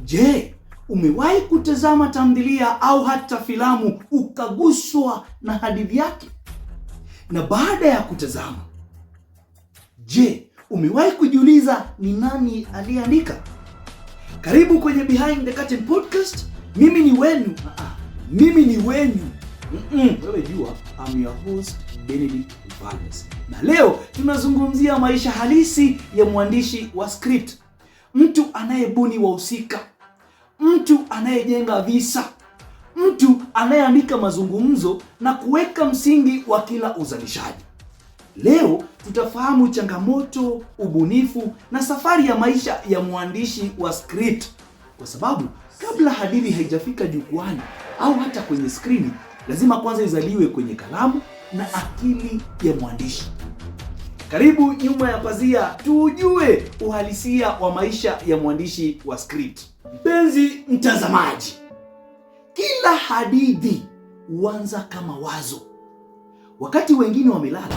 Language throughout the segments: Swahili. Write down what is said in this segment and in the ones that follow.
Je, umewahi kutazama tamthilia au hata filamu ukaguswa na hadithi yake? Na baada ya kutazama, je, umewahi kujiuliza ni nani aliyeandika? Karibu kwenye Behind the Curtain Podcast. Mimi ni wenu. Wewe jua, I'm your host Benedict Valles. Na leo tunazungumzia maisha halisi ya mwandishi wa script. Mtu anayebuni wahusika, mtu anayejenga visa, mtu anayeandika mazungumzo na kuweka msingi wa kila uzalishaji. Leo tutafahamu changamoto, ubunifu na safari ya maisha ya mwandishi wa script, kwa sababu kabla hadithi haijafika jukwani au hata kwenye skrini, lazima kwanza izaliwe kwenye kalamu na akili ya mwandishi. Karibu nyuma ya pazia, tujue uhalisia wa maisha ya mwandishi wa script. Mpenzi mtazamaji, kila hadithi huanza kama wazo. Wakati wengine wamelala,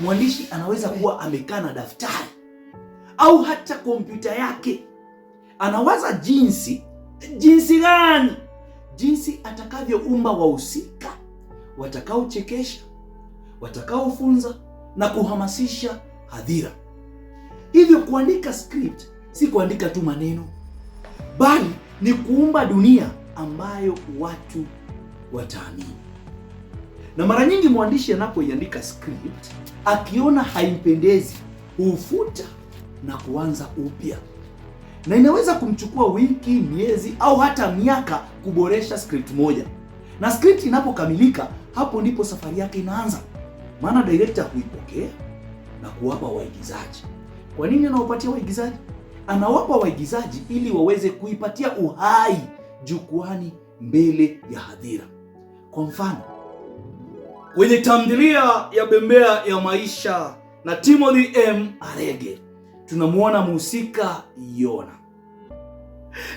mwandishi anaweza kuwa amekaa na daftari au hata kompyuta yake. Anawaza jinsi atakavyoumba wahusika watakaochekesha, watakaofunza na kuhamasisha hadhira. Hivyo kuandika script si kuandika tu maneno, bali ni kuumba dunia ambayo watu wataamini. Na mara nyingi mwandishi anapoiandika script, akiona haimpendezi, hufuta na kuanza upya. Na inaweza kumchukua wiki, miezi au hata miaka kuboresha script moja. Na script inapokamilika, hapo ndipo safari yake inaanza. Maana director huipokea na kuwapa waigizaji. Kwa nini anawapatia waigizaji? Anawapa waigizaji ili waweze kuipatia uhai jukwani mbele ya hadhira. Kwa mfano, kwenye tamthilia ya Bembea ya Maisha na Timothy M. Arege, tunamuona mhusika Yona.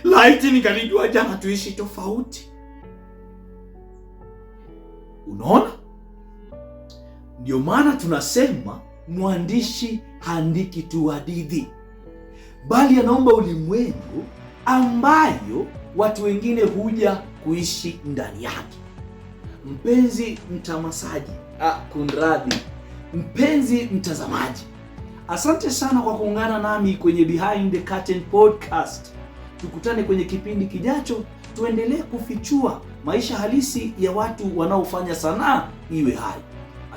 Laiti ningalijua jana tuishi tofauti. Unaona? Ndio maana tunasema mwandishi haandiki tu hadithi, bali anaomba ulimwengu ambayo watu wengine huja kuishi ndani yake. Mpenzi mpenzi mtazamaji, asante sana kwa kuungana nami kwenye Behind the Curtain Podcast. Tukutane kwenye kipindi kijacho, tuendelee kufichua maisha halisi ya watu wanaofanya sanaa iwe hai.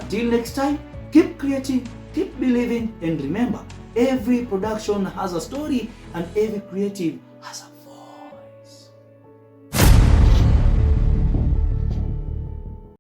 Until next time, keep creating, keep believing, and remember, every production has a story and every creative has a